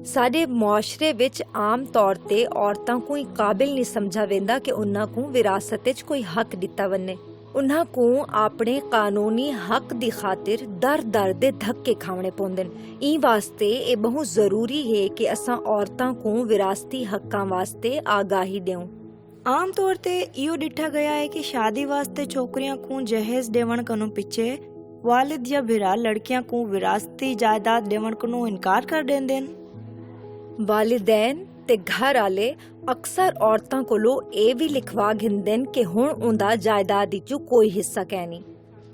ਸਾਡੇ ਮੁਆਸ਼ਰੇ ਵਿੱਚ ਆਮ ਤੌਰ ਤੇ ਔਰਤਾਂ ਕੋਈ ਕਾबिल नहीं समझा वेंदा कि उन्हां को विरासत विच कोई हक दिता वन्ने। उन्हां को अपने कानूनी हक दी खातिर दर दर दे धक्के खावणे पौंदे ने। ई वास्ते ये बहुत जरूरी है कि असां औरतां को विरासती हक्कां वास्ते आगाही देऊं। आम तौर ते इहो ॾिठा गया है कि शादी वास्ते छोकरियां को जहेज ॾेवण कनो पिछे वालिद या भिरा लड़कियां को विरासती जायदाद ॾेवण कनो इनकार कर देंदे ने। वालिदैन ते घर आले अक्सर औरतां कोलों ये भी लिखवा घिंदे कि हुण उंदा जायदाद विचों कोई हिस्सा कहनी।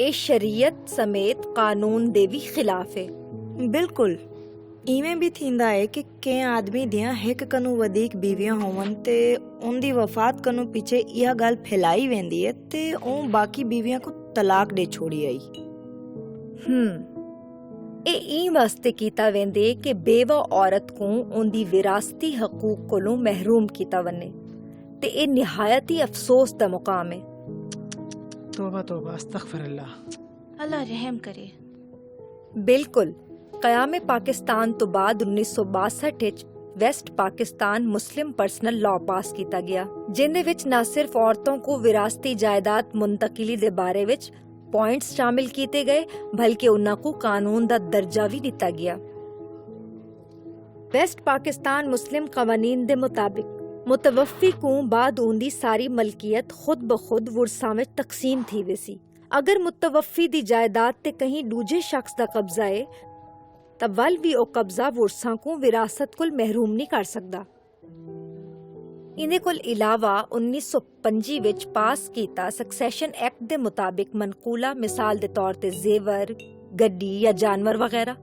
ये शरीयत समेत कानून दे भी खिलाफ है। बिल्कुल इवें भी थींदा है कि कंहिं आदमी दियां हिक कनू वधीक बीवियां होवन ते उनदी वफात कनू पीछे इहा ॻाल्हि फैलाई वेंदी है ते ओ बाकी बीवियां को तलाक दे छोड़ी आई। ई वास्ते कीता वेंदे कि बेवा औरत को उनदी विरासती हकूक कोलों महरूम कीता वने ते ए निहायत ही अफसोस दा मुकाम है। तौबा तौबा अस्तगफिरुल्लाह, अल्लाह रहम करे। बिल्कुल क़याम पाकिस्तान तो बाद 1962 which waste Pakistan Muslim personal law पास किया गया, जिंदे विच न सिर्फ औरतों को विरासती जायदाद मुंतकिली दे बारे विच पॉइंट्स शामिल किए गए बल्कि उन्हां को कानून दा दर्जा भी दिता गया। वेस्ट पाकिस्तान मुस्लिम कवानीन दे मुताबिक मुतवफ़ी को बाद उनदी सारी मलकियत खुद ब खुद वुरसां विच तकसीम थी वेसी। अगर मुतवफ़ी दी जायदाद ते कहीं दूजे शख्स दा कब्जा है तब वल भी ओ कब्जा वुरसां को विरासत कुल महरूम नहीं कर सकदा। इहदे कोल इलावा 1925 विच पास कीता सक्सेशन एक्ट दे मुताबिक मनकूला मिसाल दे तौर ते जेवर, गड्डी या जानवर वगैरह,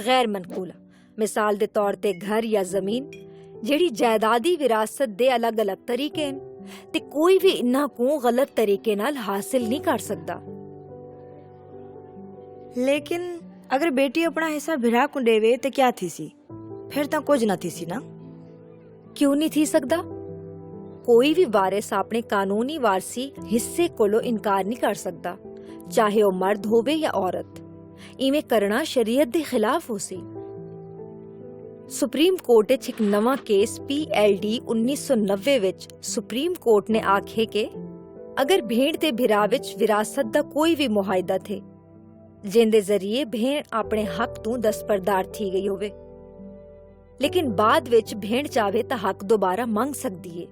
गैर मनकूला मिसाल दे तौर ते घर या जमीन जेड़ी जायदादी विरासत दे अलग अलग तरीके हैं ते कोई भी इन्हां को गलत तरीके नाल हासिल नहीं कर सकदा। लेकिन अगर बेटी अपना हिस्सा भिरा को देवे ते क्या थी सी, फिर तो कुछ न थी सी ना। क्यों नहीं थी सकदा? कोई भी वारिस अपने कानूनी वारसी हिस्से कोलो इनकार नहीं कर सकता, चाहे वो मर्द होवे या औरत। इवें करना शरीयत दे खिलाफ हो सी। सुप्रीम कोर्ट विच एक नवा केस PLD 1990 विच सुप्रीम कोर्ट ने आखे के अगर भेड़ ते भिरा विच विरासत दा कोई भी मुआहिदा थे जिंदे जरिए भेड़ अपने हक तू दस्तबरदार थी गई होवे, लेकिन बाद विच भेड़ चाहे तो हक दोबारा मंग सकती है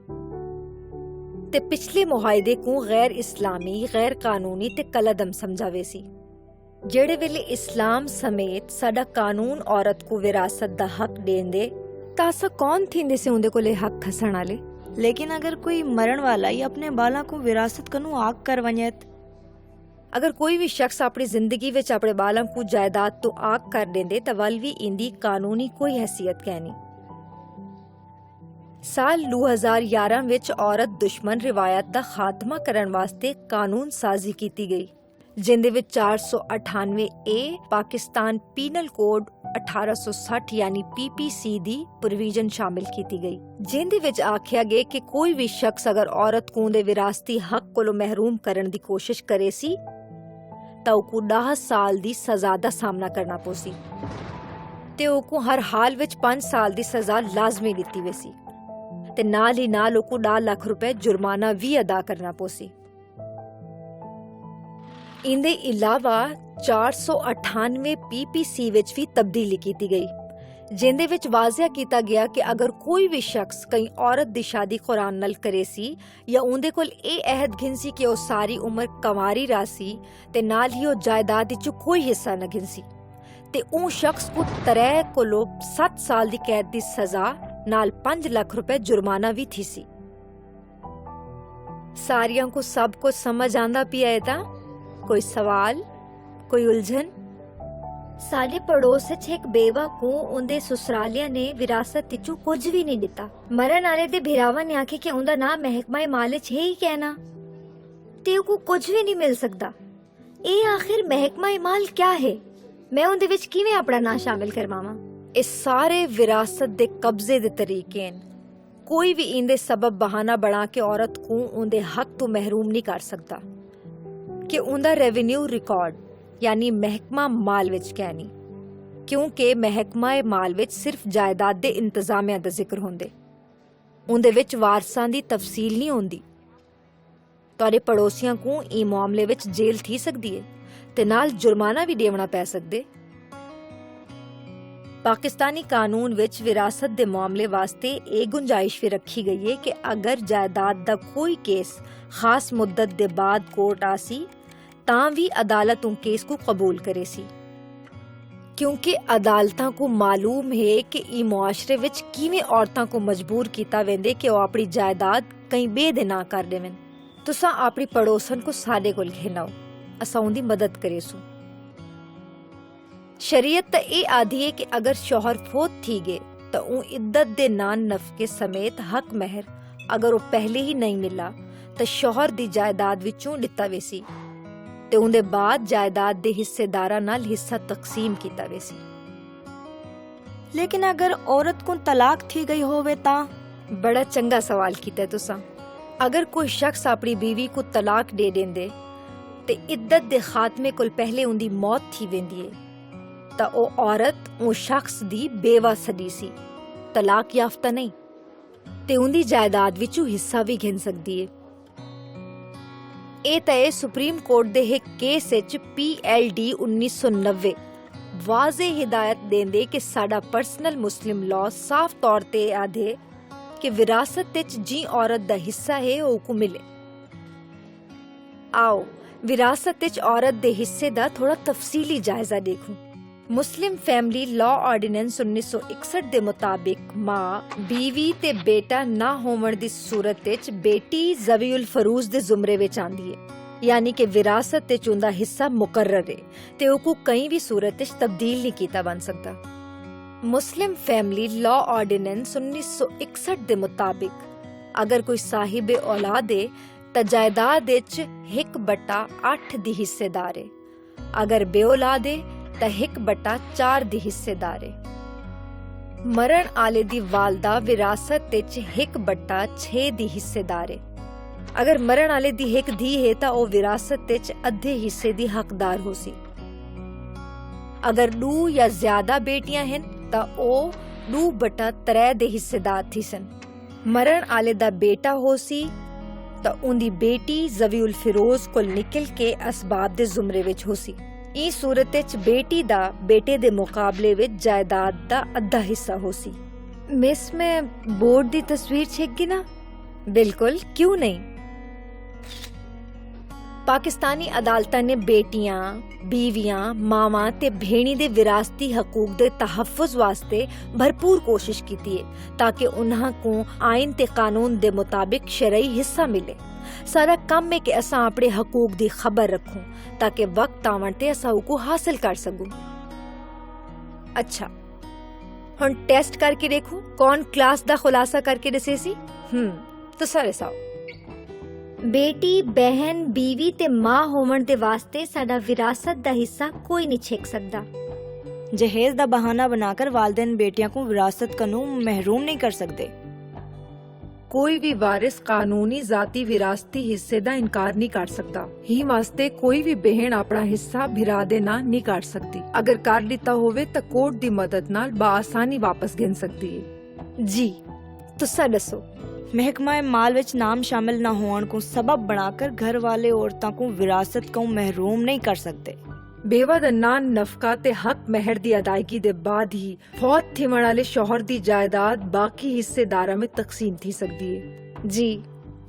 ते पिछले मुआहिदे को गैर इस्लामी, गैर कानूनी ते कलअदम समझावे सी। जेड़े वेले इस्लाम समेत साडा कानून औरत को विरासत दा हक देन दे तासा कौन थींदे से उंदे कोले हक खसण आले। लेकिन अगर कोई मरण वाला या अपने बाला को विरासत कनू आग कर वञेत, अगर कोई भी शख्स अपनी जिंदगी विच अपने बालों को जायदाद तो आग कर देंदे तो वल भी इंदी कानूनी कोई हैसियत कहनी। साल 2011 विच औरत दुश्मन रिवायत दा खात्मा करन वास्ते कानून साजी कीती गई, जिंदे विच 498A पाकिस्तान पीनल कोड 1860 यानी PPC दी प्रोविजन शामिल कीती गई, जिंदे विच आख्या गया कि कोई भी शख्स अगर औरत को उनदे विरासती हक कोलों महरूम करन दी कोशिश करे सी तो को 10 साल दी सजा दा सामना करना पोसी ते ओको हर हाल विच 5 साल दी सजा लाजमी दिती वेसी ते नाल ही नाल ओको 10 लाख रुपए जुर्माना भी अदा करना पोसी। इंदे इलावा 498 PPC विच भी तब्दीली कीती गई, जिंदे विच वाजिया कीता गया कि अगर कोई भी शख्स कई औरत दी शादी कुरान नल करे सी या उनदे कोल ए अहद घिनसी कि ओ सारी उम्र कंवारी रासी ते नाल ही ओ जायदाद विचों कोई हिस्सा न घिनसी ते ऊ शख्स को 3 कोलो 7 साल दी कैद दी सजा नाल 5 लाख रुपए जुर्माना भी थी सी। सारियां को सब कुछ समझ आंदा पिया है ता कोई सवाल, कोई उलझन? साडे पड़ोस विच एक बेवा को उनदे ससुरालिया ने विरासत विचों कुछ भी नहीं दिता। मरण आले दे भिरावा ने आखे कि उनदा नाम महकमा माल विच है ही कहना ते को कुछ भी नहीं मिल सकदा। ए आखिर महकमा माल क्या है? मैं उनदे विच किवें अपना नाम शामिल करवावां? इस सारे विरासत दे कब्जे दे तरीके न। कोई भी इंदे सबब बहाना बना के औरत को उनदे हक तो महरूम नहीं कर सकता कि उनदा रेवेन्यू रिकॉर्ड यानी महकमा माल विच कहनी ਕਿਉਂਕਿ ਮਹਿਕਮਾ ਮਾਲ ਵਿੱਚ ਸਿਰਫ ਜਾਇਦਾਦ ਦੇ ਇੰਤਜ਼ਾਮਿਆਂ ਦਾ ਜ਼ਿਕਰ ਹੁੰਦੇ, ਉਹਦੇ ਵਿੱਚ ਵਾਰਸਾਂ ਦੀ ਤਫਸੀਲ ਨਹੀਂ ਹੁੰਦੀ। ਤੁਹਾਡੇ ਪੜੋਸੀਆਂ ਨੂੰ ਇਹ ਮਾਮਲੇ ਵਿੱਚ ਜੇਲ੍ਹ ਥੀ ਸਕਦੀ ਹੈ ਤੇ ਨਾਲ ਜੁਰਮਾਨਾ ਵੀ ਦੇਵਣਾ ਪੈ ਸਕਦੇ। ਪਾਕਿਸਤਾਨੀ ਕਾਨੂੰਨ ਵਿੱਚ ਵਿਰਾਸਤ ਦੇ ਮਾਮਲੇ ਵਾਸਤੇ ਇਹ ਗੁੰਜਾਇਸ਼ ਵੀ ਰੱਖੀ ਗਈ ਹੈ ਕਿ ਅਗਰ ਜਾਇਦਾਦ ਦਾ ਕੋਈ ਕੇਸ ਖਾਸ ਮੁੱਦਤ ਦੇ ਬਾਅਦ ਕੋਰਟ ਆਸੀ ਤਾਂ ਵੀ ਅਦਾਲਤ ਉਹ ਕੇਸ ਨੂੰ ਕਬੂਲ ਕਰੇ ਸੀ, ਕਿਉਂਕਿ ਅਦਾਲਤਾਂ ਨੂੰ ਮਾਲੂਮ ਹੈ ਕਿ ਇਹ ਮੁਆਸ਼ਰੇ ਵਿੱਚ ਕਿਵੇਂ ਔਰਤਾਂ ਨੂੰ ਮਜਬੂਰ ਕੀਤਾ ਵੈਂਦੇ ਕਿ ਉਹ ਆਪਣੀ ਜਾਇਦਾਦ ਕਈ ਬੇ ਦੇ ਨਾ ਕਰ ਦੇਵਨ। ਤੁਸਾਂ ਆਪਣੀ ਪੜੋਸਨ को ਸਾਡੇ ਕੋਲ ਘਿਨਾਓ, ਅਸਾਂ ਉਹਦੀ ਮਦਦ ਕरेसू। शरीयत तो ये आदि है कि अगर शौहर फोत थी गए तो इद्दत दे नान नफके समेत हक महर अगर वो पहले ही नहीं मिला तो शौहर दी जायदाद विचों लिता वेसी ते उनदे बाद जायदाद दे हिस्सेदारां नाल हिस्सा तकसीम कीता वेसी। लेकिन अगर औरत को तलाक थी गई होवे ता? बड़ा चंगा सवाल कीता तुसां। अगर कोई शख्स अपनी बीवी को तलाक दे देंदे ते इद्दत दे खात्मे कोल पहले उनदी मौत थी वेंदी है ਤਾਂ ਉਹ ਔਰਤ ਉਹ ਸ਼ਖਸ ਦੀ ਬੇਵਾ ਸਦੀ ਸੀ, ਤਲਾਕ ਯਾਫਤਾ ਨਹੀਂ, ਤੇ ਉਹਦੀ ਜਾਇਦਾਦ ਵਿੱਚੋਂ ਹਿੱਸਾ ਵੀ ਗਿਣ ਸਕਦੀ ਹੈ। ਇਹ ਤਾਂ ਇਹ ਸੁਪਰੀਮ ਕੋਰਟ ਦੇ ਇੱਕ ਕੇਸ ਵਿੱਚ PLD 1990 ਵਾਜ਼ੇ ਹਿਦਾਇਤ ਦੇਂਦੇ ਕਿ ਸਾਡਾ ਪਰਸਨਲ ਮੁਸਲਿਮ ਲਾਅ ਸਾਫ਼ ਤੌਰ ਤੇ ਆਦੇ ਕਿ ਵਿਰਾਸਤ ਵਿੱਚ ਜੀ ਔਰਤ ਦਾ ਹਿੱਸਾ ਹੈ ਉਹ ਕੋ ਮਿਲੇ। ਆਓ ਵਿਰਾਸਤ ਵਿੱਚ ਔਰਤ ਦੇ ਹਿੱਸੇ ਦਾ ਥੋੜਾ ਤਫਸੀਲੀ ਜਾਇਜ਼ਾ ਦੇਖੋ। मुस्लिम फैमिली लॉ ऑर्डिनेंस 1961 ਦੇ ਮੁਤਾਬਿਕ ਮਾਂ, ਬੀਵੀ ਤੇ ਬੇਟਾ ਨਾ ਹੋਵਣ ਦੀ ਸੂਰਤ ਵਿੱਚ ਬੇਟੀ ਜ਼ਵੀਉਲ ਫਰੂਜ਼ ਦੇ ਜ਼ੁਮਰੇ ਵਿੱਚ ਆਂਦੀ ਹੈ, ਯਾਨੀ ਕਿ ਵਿਰਾਸਤ ਵਿੱਚ ਉਹਦਾ ਹਿੱਸਾ ਮੁਕਰਰ ਹੈ ਤੇ ਉਹ ਕੋ ਕਈ ਵੀ ਸੂਰਤ ਵਿੱਚ ਤਬਦੀਲ ਨਹੀਂ ਕੀਤਾ ਬਣ ਸਕਦਾ। ਮੁਸਲਿਮ ਫੈमिली लॉ ऑर्डिनेंस 1961 ਦੇ ਮੁਤਾਬਿਕ ਅਗਰ ਕੋਈ ਸਾਹਿਬ ਔਲਾਦ ਹੈ ਤਾਂ ਜਾਇਦਾਦ ਵਿੱਚ 1/8 ਦੀ ਹਿੱਸੇਦਾਰ ਹੈ, ਅਗਰ ਬੇਔਲਾਦ ਹੈ ਤਾਂ 1/4 ਦੀ ਹਿੱਸੇਦਾਰ ਹੈ। ਮਰਨ ਆਲੇ ਦੀ ਵਾਲਦਾ ਵਿਰਾਸਤ ਵਿੱਚ 1/6 ਦੀ ਹਿੱਸੇਦਾਰ ਹੈ। ਅਗਰ ਮਰਨ ਆਲੇ ਦੀ ਇੱਕ ਧੀ ਹੈ ਤਾਂ ਉਹ ਵਿਰਾਸਤ ਵਿੱਚ ਅੱਧੇ ਹਿੱਸੇ ਦੀ ਹੱਕਦਾਰ ਹੋ ਸੀ। ਅਗਰ 2 ਜਾਂ ਜ਼ਿਆਦਾ ਬੇਟੀਆਂ ਹਨ ਤਾਂ ਉਹ 2/3 ਦੇ ਹਿੱਸੇਦਾਰ ਥੀ ਸਨ। ਮਰਨ ਆਲੇ ਦਾ ਬੇਟਾ ਹੋ ਸੀ ਤਾਂ ਉਹਦੀ ਬੇਟੀ ਜ਼ਵੀਉਲ ਫਿਰੋਜ਼ ਕੋਲ ਨਿਕਲ ਕੇ ਅਸਬਾਬ ਦੇ ਜ਼ੁਮਰੇ ਵਿੱਚ ਹੋ ਸੀ। ਇਸ ਸੂਰਤ ਵਿੱਚ ਬੇਟੀ ਦਾ ਬੇਟੇ ਦੇ ਮੁਕਾਬਲੇ ਵਿੱਚ ਜਾਇਦਾਦ ਦਾ ਅੱਧਾ ਹਿੱਸਾ ਹੋ ਸੀ। ਮਿਸ ਮੈਂ ਬੋਰਡ ਦੀ ਤਸਵੀਰ ਛੇਕੀ ਨਾ? ਬਿਲਕੁਲ, ਕਿਉਂ ਨਹੀਂ। ਪਾਕਿਸਤਾਨੀ ਅਦਾਲਤਾਂ ਨੇ ਬੇਟੀਆਂ, ਬੀਵੀਆਂ, ਮਾਵਾਂ ਤੇ ਭੈਣੀ ਦੇ ਵਿਰਾਸਤੀ ਹਕੂਕ ਦੇ ਤਹੱਫੁਜ਼ ਵਾਸਤੇ ਭਰਪੂਰ ਕੋਸ਼ਿਸ਼ ਕੀਤੀ ਹੈ ਤਾਂ ਕਿ ਉਨ੍ਹਾਂ ਨੂੰ ਆਇਨ ਤੇ ਕਾਨੂੰਨ ਦੇ ਮੁਤਾਬਿਕ ਸ਼ਰਈ ਹਿੱਸਾ ਮਿਲੇ। ਸਾਰਾ ਕੰਮ ਹੈ ਕਿ ਅਸਾਂ ਆਪਣੇ ਹਕੂਕ ਦੀ ਖਬਰ ਰੱਖੋ ਤਾਂ ਕਿ ਵਕਤ ਆਵਣ ਤੇ ਅਸਾਂ ਉਹ ਹਾਸਿਲ ਕਰ ਸਕੂੰ। ਅੱਛਾ, ਹੁਣ ਟੈਸਟ ਕਰਕੇ ਦੇਖੋ ਕੌਣ ਕਲਾਸ ਦਾ ਖੁਲਾਸਾ ਕਰਕੇ ਦੱਸੇ ਸੀ। ਤਾਂ ਸਾਰੇ ਸਾਓ। बेटी, बहन, बीवी ते मां होवण दे वास्ते साडा विरासत दा हिस्सा कोई नहीं छेक सकदा। जहेज दा बहाना बनाकर वालिदैन बेटियां को विरासत कनू महरूम नहीं कर सकते। कोई भी वारिस कानूनी जाती विरासती हिस्से दा इनकार नहीं कर सकता। ही वास्ते कोई भी बहन अपना हिस्सा भिरा दे ना नहीं कर सकती। अगर कर लिता होवे तो कोर्ट दी मदद नाल बाआसानी वापस गिन सकती है। जी, तुसा दसो। महकमा माल विच नाम शामिल न होने को सबब बनाकर घर वाले औरतों को विरासत को महरूम नहीं कर सकते। बेवा दा नान नफका ते हक महर दी अदायगी दे बाद ही फौत थिमण वाले शौहर दी जायदाद बाकी हिस्सेदारां में तकसीम थी सकदी है। जी,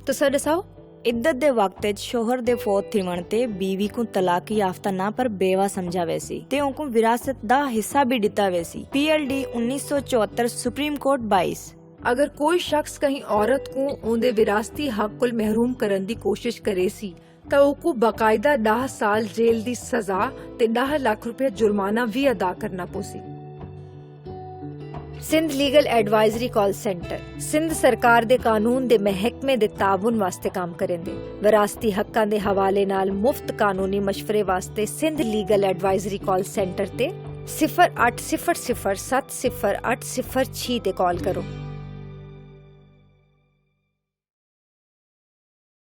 तुसा दसाओ। इद्दत दे वक्त शौहर दे फौत थिमण ते बीवी को तलाक याफ्ता ना पर बेवा समझा वैसी ते उनको विरासत दा हिस्सा भी दिता वैसी। PLD 1974 supreme court 22। अगर कोई शख्स कहीं औरत को उनके विरासती हक को महरूम करने की कोशिश करे सी तो उनको बाकायदा 10 साल जेल की सजा ते 10 लाख रुपया जुर्माना भी अदा करना पोसी। Sindh legal advisory call center Sindh सरकार दे कानून दे महकमे दे ताबुन वास्ते काम करेंदे। विरासती हक्कां दे हवाले नाल मुफ्त कानूनी मशवरे वास्ते Sindh legal advisory call centre ते 0800 700806 ते कॉल करो।